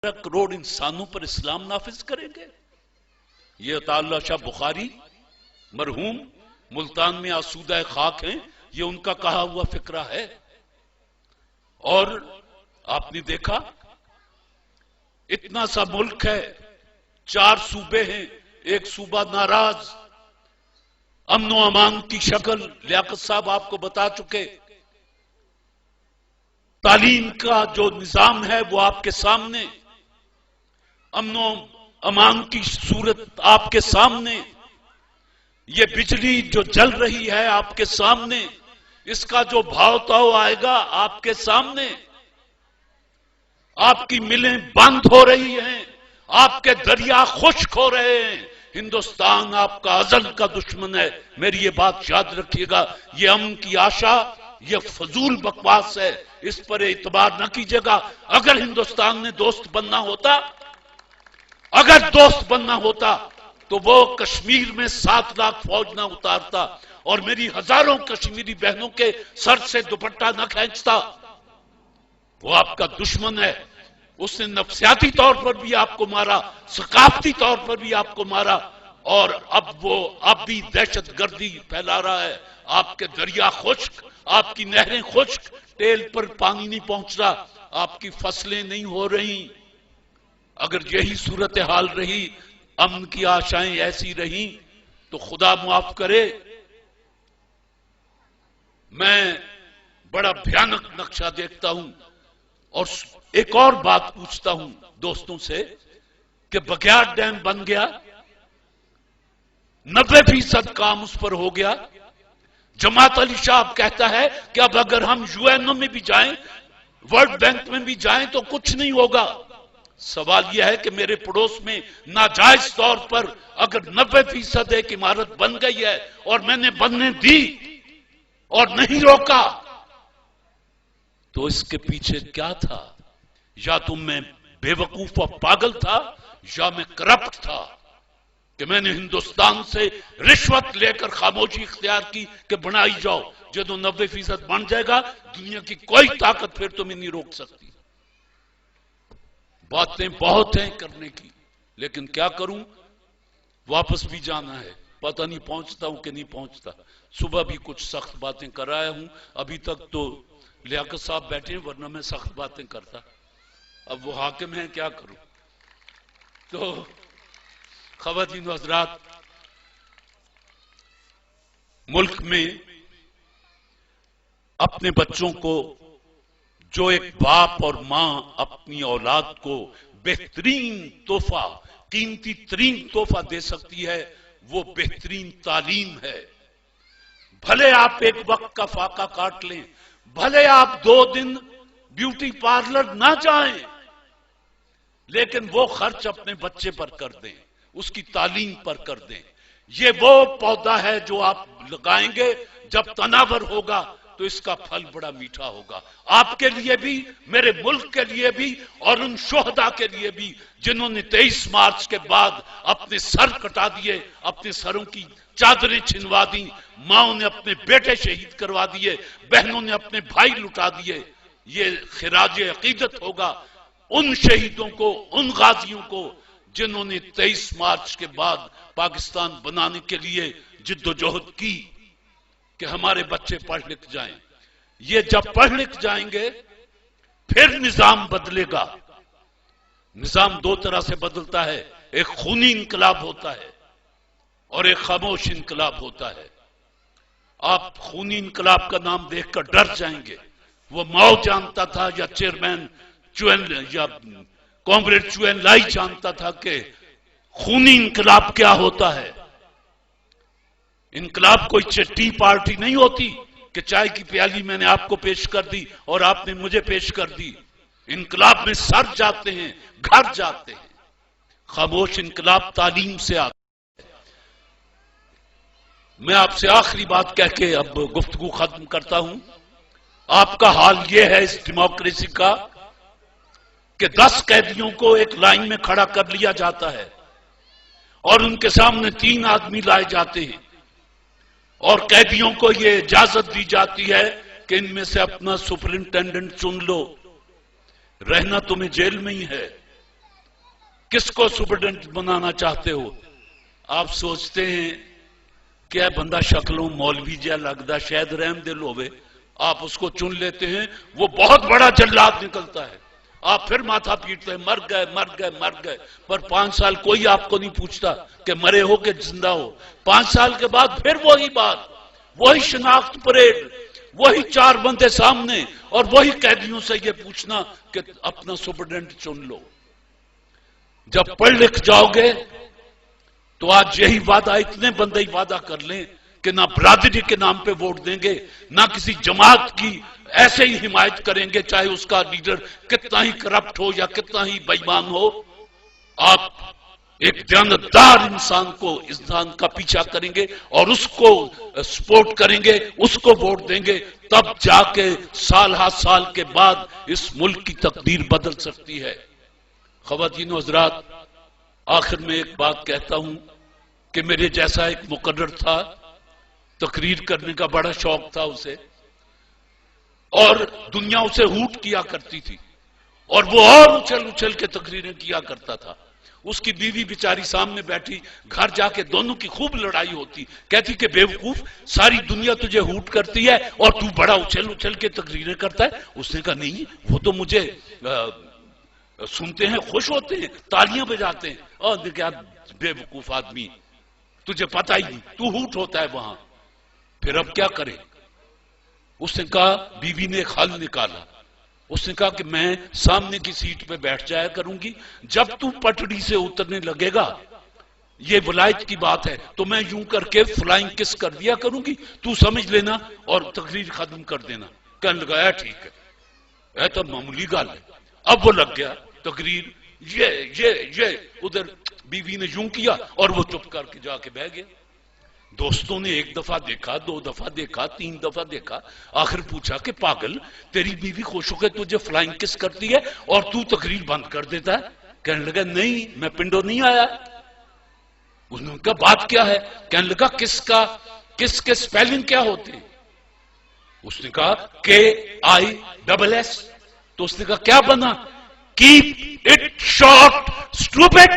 करोड़ इंसानों पर इस्लाम नाफिज करेंगे। ये अताउल्लाह शाह बुखारी मरहूम मुल्तान में आसूदा खाक हैं, ये उनका कहा हुआ फिक्रा है। और आपने देखा इतना सा मुल्क है, 4 सूबे हैं, एक सूबा नाराज, अमन व अमान की शक्ल लियाकत साहब आपको बता चुके। तालीम का जो निजाम है वो आपके सामने, अमन व अमान की सूरत आपके सामने, ये बिजली जो जल रही है आपके सामने, इसका जो भाव ताव आएगा आपके सामने, आपकी मिलें बंद हो रही हैं, आपके दरिया खुश्क हो रहे हैं। हिंदुस्तान आपका अजल का दुश्मन है, मेरी ये बात याद रखिएगा। ये अमन की आशा ये फजूल बकवास है, इस पर इतबार न कीजिएगा। अगर हिंदुस्तान ने दोस्त बनना होता, अगर दोस्त बनना होता तो वो कश्मीर में 7 लाख फौज ना उतारता और मेरी हजारों कश्मीरी बहनों के सर से दुपट्टा न खींचता। वो आपका दुश्मन है, उसने नफ्सियाती तौर पर भी आपको मारा, सकाफती तौर पर भी आपको मारा, और अब वो अब भी दहशतगर्दी फैला रहा है। आपके दरिया खुश्क, आपकी नहरें खुश्क, टेल पर पानी नहीं पहुंच रहा, आपकी फसलें नहीं हो रही। अगर यही सूरत हाल रही, अमन की आशाएं ऐसी रही, तो खुदा मुआफ करे, मैं बड़ा भयानक नक्शा देखता हूं। और एक और बात पूछता हूं दोस्तों से कि बघेयार डैम बन गया, 90% काम उस पर हो गया। जमात अली साहब कहता है कि अब अगर हम यूएनओ में भी जाएं, वर्ल्ड बैंक में भी जाएं तो कुछ नहीं होगा। सवाल यह है कि मेरे पड़ोस में नाजायज तौर पर अगर 90% एक इमारत बन गई है और मैंने बनने दी और नहीं रोका, तो इसके पीछे क्या था? या तो मैं बेवकूफ और पागल था, या मैं करप्ट था कि मैंने हिंदुस्तान से रिश्वत लेकर खामोशी इख्तियार की कि बनाई जाओ। जो 90% बन जाएगा, दुनिया की कोई ताकत फिर तुम्हें नहीं रोक सकती। बातें बहुत हैं करने की, लेकिन क्या करूं, वापस भी जाना है। पता नहीं पहुंचता हूं कि नहीं पहुंचता। सुबह भी कुछ सख्त बातें कर आया हूं, अभी तक तो लियाकत साहब बैठे हैं, वरना मैं सख्त बातें करता। अब वो हाकिम हैं, क्या करूं। तो ख़वातीन व हज़रात, मुल्क में अपने बच्चों को, जो एक बाप और मां अपनी औलाद को बेहतरीन तोहफा, कीमती तरीन तोहफा दे सकती है, वो बेहतरीन तालीम है। भले आप एक वक्त का फाका काट लें, भले आप 2 दिन ब्यूटी पार्लर ना जाएं, लेकिन वो खर्च अपने बच्चे पर कर दें, उसकी तालीम पर कर दें। ये वो पौधा है जो आप लगाएंगे, जब तनावर होगा तो इसका फल बड़ा मीठा होगा, आपके लिए भी, मेरे मुल्क के लिए भी, और उन शोहदा के लिए भी जिन्होंने 23 मार्च के बाद अपने सर कटा दिए, अपने सरों की चादरें छिनवा दी, माओ ने अपने बेटे शहीद करवा दिए, बहनों ने अपने भाई लुटा दिए। ये खिराज अकीदत होगा उन शहीदों को, उन गाजियों को जिन्होंने 23 मार्च के बाद पाकिस्तान बनाने के लिए जिद्दोजहद की कि हमारे बच्चे पढ़ लिख जाएं। ये जब पढ़ लिख जाएंगे फिर निजाम बदलेगा। निजाम 2 तरह से बदलता है, एक खूनी इंकलाब होता है और एक खामोश इंकलाब होता है। आप खूनी इंकलाब का नाम देखकर डर जाएंगे। वो माओ जानता था, या चेयरमैन चुएन, या कॉमरेड चुएन लाई जानता था कि खूनी इंकलाब क्या होता है। इंकलाब कोई टी पार्टी नहीं होती कि चाय की प्याली मैंने आपको पेश कर दी और आपने मुझे पेश कर दी। इंकलाब में सर जाते हैं, घर जाते हैं। खामोश इंकलाब तालीम से आता है। मैं आपसे आखिरी बात कह के अब गुफ्तगू खत्म करता हूं। आपका हाल यह है इस डेमोक्रेसी का कि 10 कैदियों को एक लाइन में खड़ा कर लिया जाता है और उनके सामने 3 आदमी लाए जाते हैं और कैदियों को यह इजाजत दी जाती है कि इनमें से अपना सुपरिंटेंडेंट चुन लो, रहना तुम्हें जेल में ही है। کس کو سپرڈنٹ بنانا چاہتے ہو؟ آپ سوچتے ہیں کہ بندہ شکلوں مولوی جا لگتا شاید رحم دل ہوئے، آپ اس کو چن لیتے ہیں، وہ بہت بڑا جلاد نکلتا ہے، آپ پھر ماتھا پیٹتے ہیں مر گئے مر گئے مر گئے، پر 5 سال کوئی آپ کو نہیں پوچھتا کہ مرے ہو کہ زندہ ہو۔ 5 سال کے بعد پھر وہی بات، وہی شناخت پریڈ، وہی 4 بندے سامنے، اور وہی قیدیوں سے یہ پوچھنا کہ اپنا سپرڈنٹ چن لو۔ جب پڑھ لکھ جاؤ گے تو آج یہی وعدہ، اتنے بندے ہی وعدہ کر لیں کہ نہ برادری کے نام پہ ووٹ دیں گے، نہ کسی جماعت کی ایسے ہی حمایت کریں گے، چاہے اس کا لیڈر کتنا ہی کرپٹ ہو یا کتنا ہی بے ایمان ہو۔ آپ ایک دیانتدار انسان کا پیچھا کریں گے اور اس کو سپورٹ کریں گے، اس کو ووٹ دیں گے، تب جا کے سال ہا سال کے بعد اس ملک کی تقدیر بدل سکتی ہے۔ خواتین و حضرات، آخر میں ایک بات کہتا ہوں کہ میرے جیسا ایک مقرر تھا، تقریر کرنے کا بڑا شوق تھا اسے، اور دنیا اسے ہوٹ کیا کرتی تھی، اور وہ اور اچھل اچھل کے تقریریں کیا کرتا تھا۔ اس کی بیوی بیچاری سامنے بیٹھی، گھر جا کے دونوں کی خوب لڑائی ہوتی، کہتی کہ بے وقوف، ساری دنیا تجھے ہوٹ کرتی ہے اور تو بڑا اچھل اچھل کے تقریریں کرتا ہے۔ اس نے کہا نہیں، وہ تو مجھے سنتے ہیں، خوش ہوتے ہیں، تالیاں بجاتے ہیں۔ اور کیا بے وقوف آدمی، تجھے پتہ ہی نہیں، تو ہوٹ ہوتا ہے وہاں۔ پھر اب کیا کرے؟ اس نے کہا، بیوی نے ایک حل نکالا، اس نے کہا کہ میں سامنے کی سیٹ پہ بیٹھ جایا کروں گی، جب تو پٹڑی سے اترنے لگے گا، یہ ولایت کی بات ہے، تو میں یوں کر کے فلائنگ کس کر دیا کروں گی، تو سمجھ لینا اور تقریر ختم کر دینا۔ کہنے لگا اے ٹھیک ہے، اے تو معمولی گل ہے۔ اب وہ لگ گیا تقریر، یہ ادھر بیوی نے یوں کیا اور وہ چپ کر کے جا کے بہ گیا۔ دوستوں نے 1 دفعہ دیکھا، 2 دفعہ دیکھا، 3 دفعہ دیکھا، آخر پوچھا کہ پاگل، تیری بیوی خوش ہو کے تجھے فلائنگ کس کرتی ہے اور تو تقریر بند کر دیتا ہے؟ کہنے لگا نہیں، میں پنڈو نہیں آیا۔ انہوں نے کہا بات کیا ہے؟ کہنے لگا کس کے سپیلنگ کیا ہوتے ہیں؟ اس نے کہا KISS۔ تو اس نے کہا کیا بنا؟ Keep it short stupid.